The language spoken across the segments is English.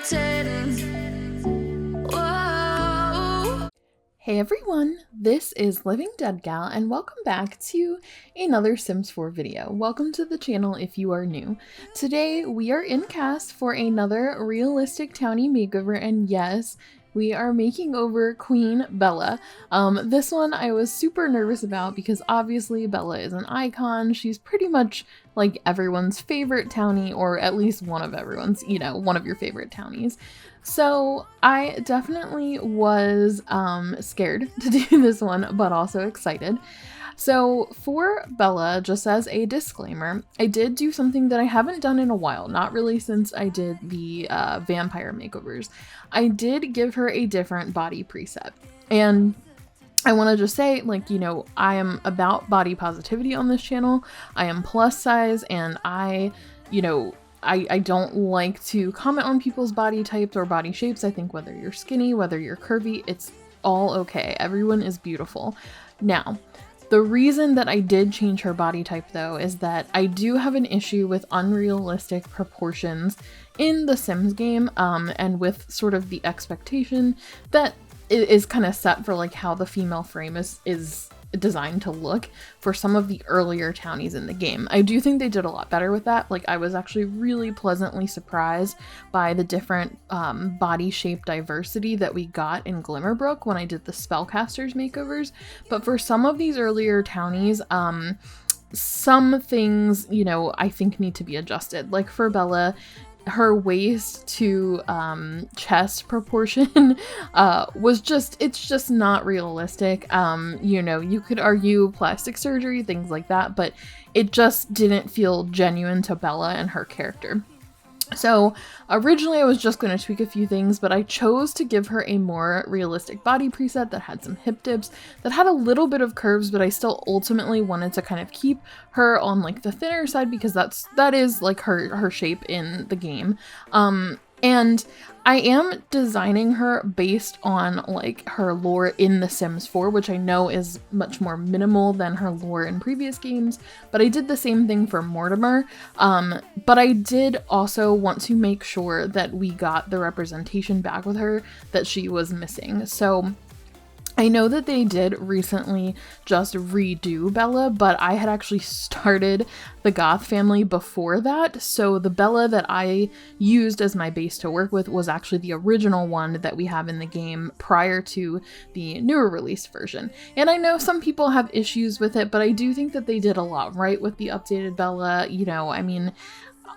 Whoa. Hey everyone, this is Living Dead Gal and welcome back to another Sims 4 video. Welcome to the channel if you are new. Today we are in CAS for another realistic Townie makeover, and yes, we are making over Queen Bella. This one I was super nervous about because obviously Bella is an icon. She's pretty much like everyone's favorite Townie, or at least one of everyone's, one of your favorite Townies. So I definitely was scared to do this one, but also excited. So for Bella, just as a disclaimer, I did do something that I haven't done in a while, not really since I did the vampire makeovers. I did give her a different body preset. And I want to just say, I am about body positivity on this channel. I am plus size, and I don't like to comment on people's body types or body shapes. I think whether you're skinny, whether you're curvy, it's all okay. Everyone is beautiful. Now, the reason that I did change her body type though is that I do have an issue with unrealistic proportions in the Sims game, and with sort of the expectation that is kind of set for like how the female frame is designed to look for some of the earlier Townies in the game. I do think they did a lot better with that. Like, I was actually really pleasantly surprised by the different body shape diversity that we got in Glimmerbrook when I did the spellcasters makeovers. But for some of these earlier Townies, some things, I think need to be adjusted. Like for Bella, her waist to chest proportion it's just not realistic. You could argue plastic surgery, things like that, but it just didn't feel genuine to Bella and her character. So originally I was just going to tweak a few things, but I chose to give her a more realistic body preset that had some hip dips, that had a little bit of curves, but I still ultimately wanted to kind of keep her on like the thinner side because that is like her shape in the game. And I am designing her based on like her lore in The Sims 4, which I know is much more minimal than her lore in previous games, but I did the same thing for Mortimer. But I did also want to make sure that we got the representation back with her that she was missing. So I know that they did recently just redo Bella, but I had actually started the Goth family before that. So the Bella that I used as my base to work with was actually the original one that we have in the game prior to the newer released version. And I know some people have issues with it, but I do think that they did a lot right with the updated Bella.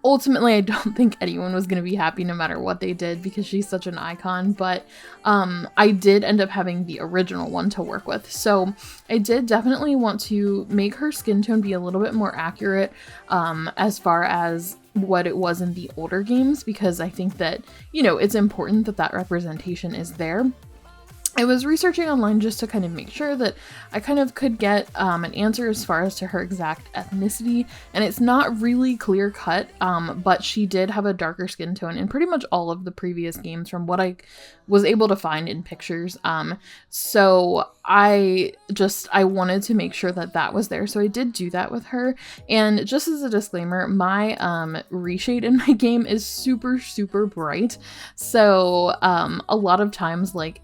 Ultimately, I don't think anyone was going to be happy no matter what they did because she's such an icon, but I did end up having the original one to work with. So I did definitely want to make her skin tone be a little bit more accurate as far as what it was in the older games, because I think that, it's important that that representation is there. I was researching online just to kind of make sure that I kind of could get an answer as far as to her exact ethnicity, and it's not really clear cut, but she did have a darker skin tone in pretty much all of the previous games from what I was able to find in pictures. So I wanted to make sure that that was there, so I did do that with her. And just as a disclaimer, my reshade in my game is super, super bright, so a lot of times, like,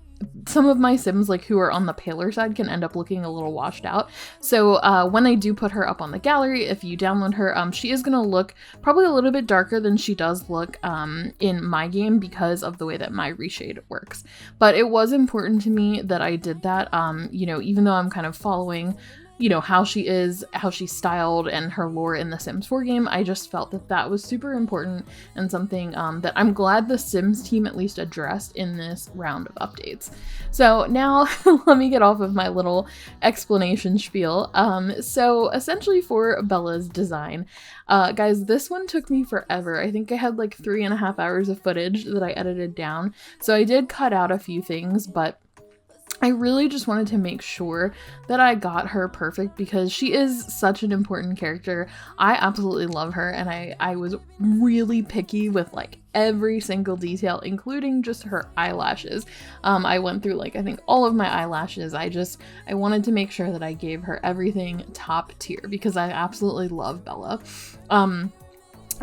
some of my Sims who are on the paler side can end up looking a little washed out. So when I do put her up on the gallery, if you download her, she is going to look probably a little bit darker than she does look in my game because of the way that my reshade works. But it was important to me that I did that, even though I'm kind of following how she is, how she's styled, and her lore in the Sims 4 game. I just felt that that was super important and something that I'm glad the Sims team at least addressed in this round of updates. So now let me get off of my little explanation spiel. So essentially for Bella's design, guys, this one took me forever. I think I had like 3.5 hours of footage that I edited down. So I did cut out a few things, but I really just wanted to make sure that I got her perfect because she is such an important character. I absolutely love her, and I was really picky with like every single detail, including just her eyelashes. I went through like I think all of my eyelashes. I wanted to make sure that I gave her everything top tier because I absolutely love Bella.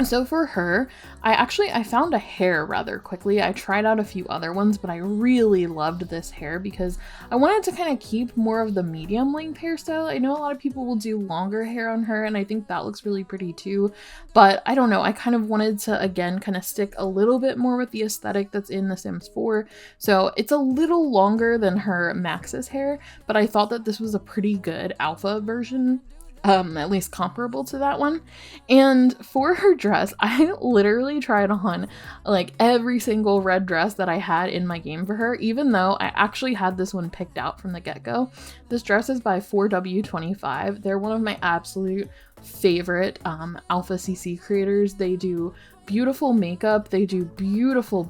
So for her, I found a hair rather quickly. I tried out a few other ones, but I really loved this hair because I wanted to kind of keep more of the medium length hairstyle. I know a lot of people will do longer hair on her, and I think that looks really pretty too, but I don't know. I kind of wanted to, again, kind of stick a little bit more with the aesthetic that's in The Sims 4. So it's a little longer than her Maxis hair, but I thought that this was a pretty good alpha version. At least comparable to that one. And for her dress, I literally tried on like every single red dress that I had in my game for her, even though I actually had this one picked out from the get-go. This dress is by 4W25. They're one of my absolute favorite alpha CC creators. They do beautiful makeup, they do beautiful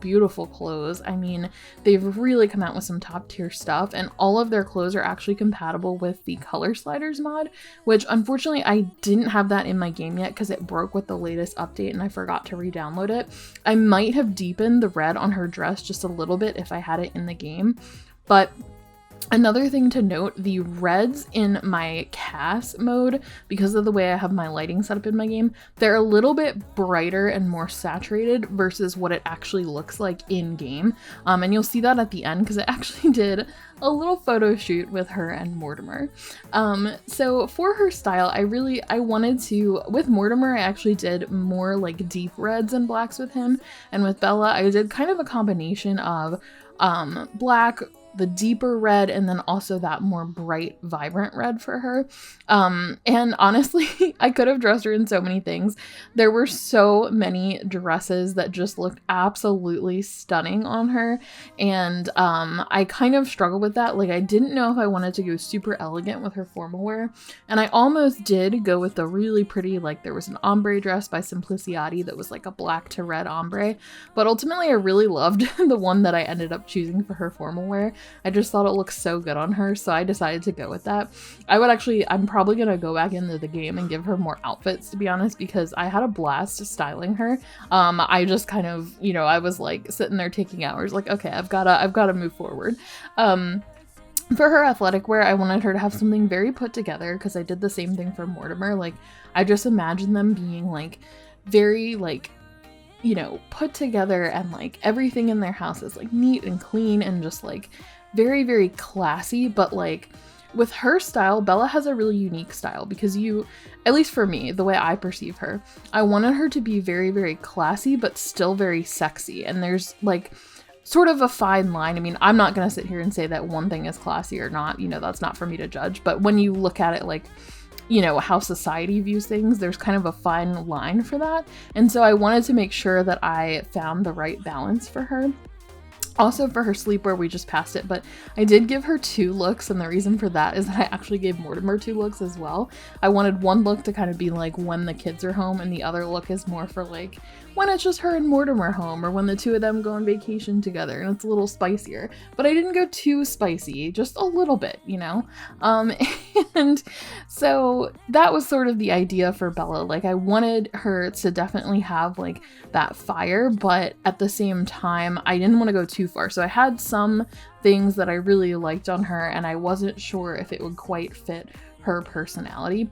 clothes. I mean, they've really come out with some top tier stuff, and all of their clothes are actually compatible with the color sliders mod, which unfortunately I didn't have that in my game yet because it broke with the latest update and I forgot to re-download it. I might have deepened the red on her dress just a little bit if I had it in the game, but another thing to note, the reds in my CAS mode, because of the way I have my lighting set up in my game, they're a little bit brighter and more saturated versus what it actually looks like in game. And you'll see that at the end because I actually did a little photo shoot with her and Mortimer. So for her style, I wanted to, with Mortimer, I actually did more like deep reds and blacks with him. And with Bella, I did kind of a combination of black, the deeper red, and then also that more bright, vibrant red for her. And honestly, I could have dressed her in so many things. There were so many dresses that just looked absolutely stunning on her, and I kind of struggled with that. Like, I didn't know if I wanted to go super elegant with her formal wear, and I almost did go with the really pretty, like, there was an ombre dress by Simpliciati that was like a black to red ombre, but ultimately I really loved the one that I ended up choosing for her formal wear. I just thought it looked so good on her, so I decided to go with that. I'm probably gonna go back into the game and give her more outfits, to be honest, because I had a blast styling her. I just kind of, you know, I was like sitting there taking hours, like, okay, I've gotta move forward. For her athletic wear, I wanted her to have something very put together because I did the same thing for Mortimer. Like, I just imagined them being like very like, you know, put together, and like everything in their house is like neat and clean and just like very classy. But like with her style, Bella has a really unique style because at least for me, the way I perceive her, I wanted her to be very classy but still very sexy, and there's like sort of a fine line. I mean, I'm not gonna sit here and say that one thing is classy or not, you know, that's not for me to judge, but when you look at it like, you know, how society views things, there's kind of a fine line for that. And so I wanted to make sure that I found the right balance for her. Also for her sleepwear, we just passed it, but I did give her 2 looks, and the reason for that is that I actually gave Mortimer 2 looks as well. I wanted one look to kind of be like when the kids are home, and the other look is more for like when it's just her and Mortimer home, or when the 2 of them go on vacation together and it's a little spicier. But I didn't go too spicy, just a little bit, you know? And so that was sort of the idea for Bella. Like, I wanted her to definitely have like that fire, but at the same time, I didn't want to go too far. So I had some things that I really liked on her, and I wasn't sure if it would quite fit her personality.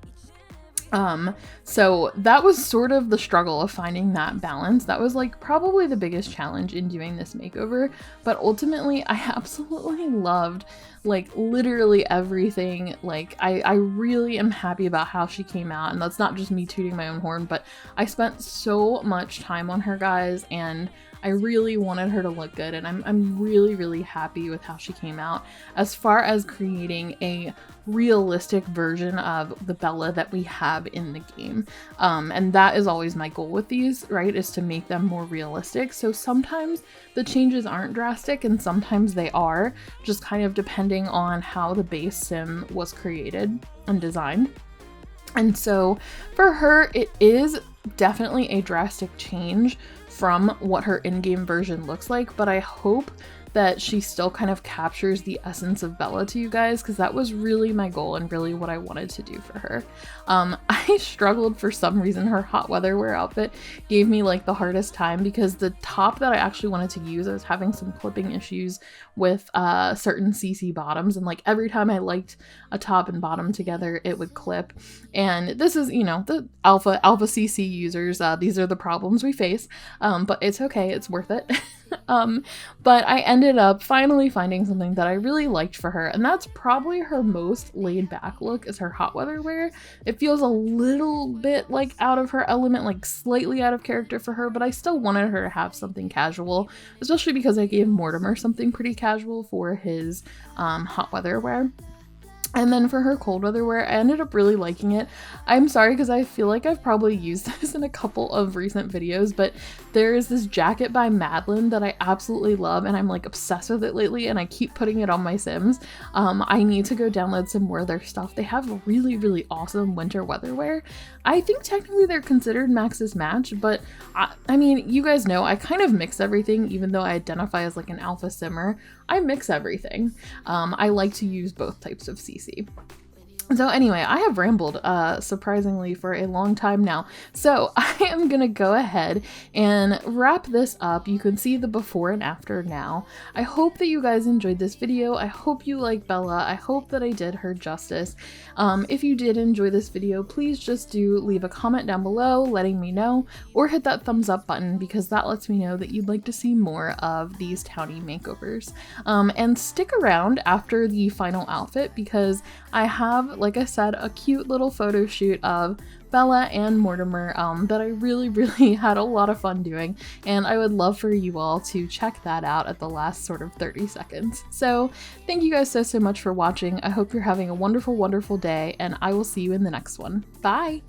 So that was sort of the struggle of finding that balance. That was like probably the biggest challenge in doing this makeover, but ultimately I absolutely loved like literally everything. Like I really am happy about how she came out, and that's not just me tooting my own horn, but I spent so much time on her, guys, and I really wanted her to look good, and I'm really happy with how she came out as far as creating a realistic version of the Bella that we have in the game. And that is always my goal with these, right, is to make them more realistic. So sometimes the changes aren't drastic and sometimes they are, just kind of depending on how the base sim was created and designed. And so for her, it is definitely a drastic change from what her in-game version looks like, but I hope that she still kind of captures the essence of Bella to you guys, because that was really my goal and really what I wanted to do for her. I struggled for some reason. Her hot weather wear outfit gave me like the hardest time because the top that I actually wanted to use, I was having some clipping issues with certain CC bottoms, and like every time I liked a top and bottom together it would clip. And this is, you know, the alpha CC users, these are the problems we face, but it's okay, it's worth it. But I ended up finally finding something that I really liked for her, and that's probably her most laid back look, is her hot weather wear. It feels a little bit like out of her element, like slightly out of character for her, but I still wanted her to have something casual, especially because I gave Mortimer something pretty casual for his hot weather wear. And then for her cold weather wear, I ended up really liking it. I'm sorry because I feel like I've probably used this in a couple of recent videos, but there is this jacket by Madeline that I absolutely love, and I'm like obsessed with it lately, and I keep putting it on my Sims. I need to go download some more of their stuff. They have really, really awesome winter weather wear. I think technically they're considered Maxis match, but I mean, you guys know I kind of mix everything. Even though I identify as like an alpha simmer, I mix everything. I like to use both types of CC. So anyway, I have rambled surprisingly for a long time now, so I am gonna go ahead and wrap this up. You can see the before and after now. I hope that you guys enjoyed this video. I hope you like Bella. I hope that I did her justice. If you did enjoy this video, please just do leave a comment down below letting me know, or hit that thumbs up button because that lets me know that you'd like to see more of these Townie makeovers. And stick around after the final outfit because I have, like I said, a cute little photo shoot of Bella and Mortimer that I really had a lot of fun doing, and I would love for you all to check that out at the last sort of 30 seconds. So thank you guys so much for watching. I hope you're having a wonderful day, and I will see you in the next one. Bye!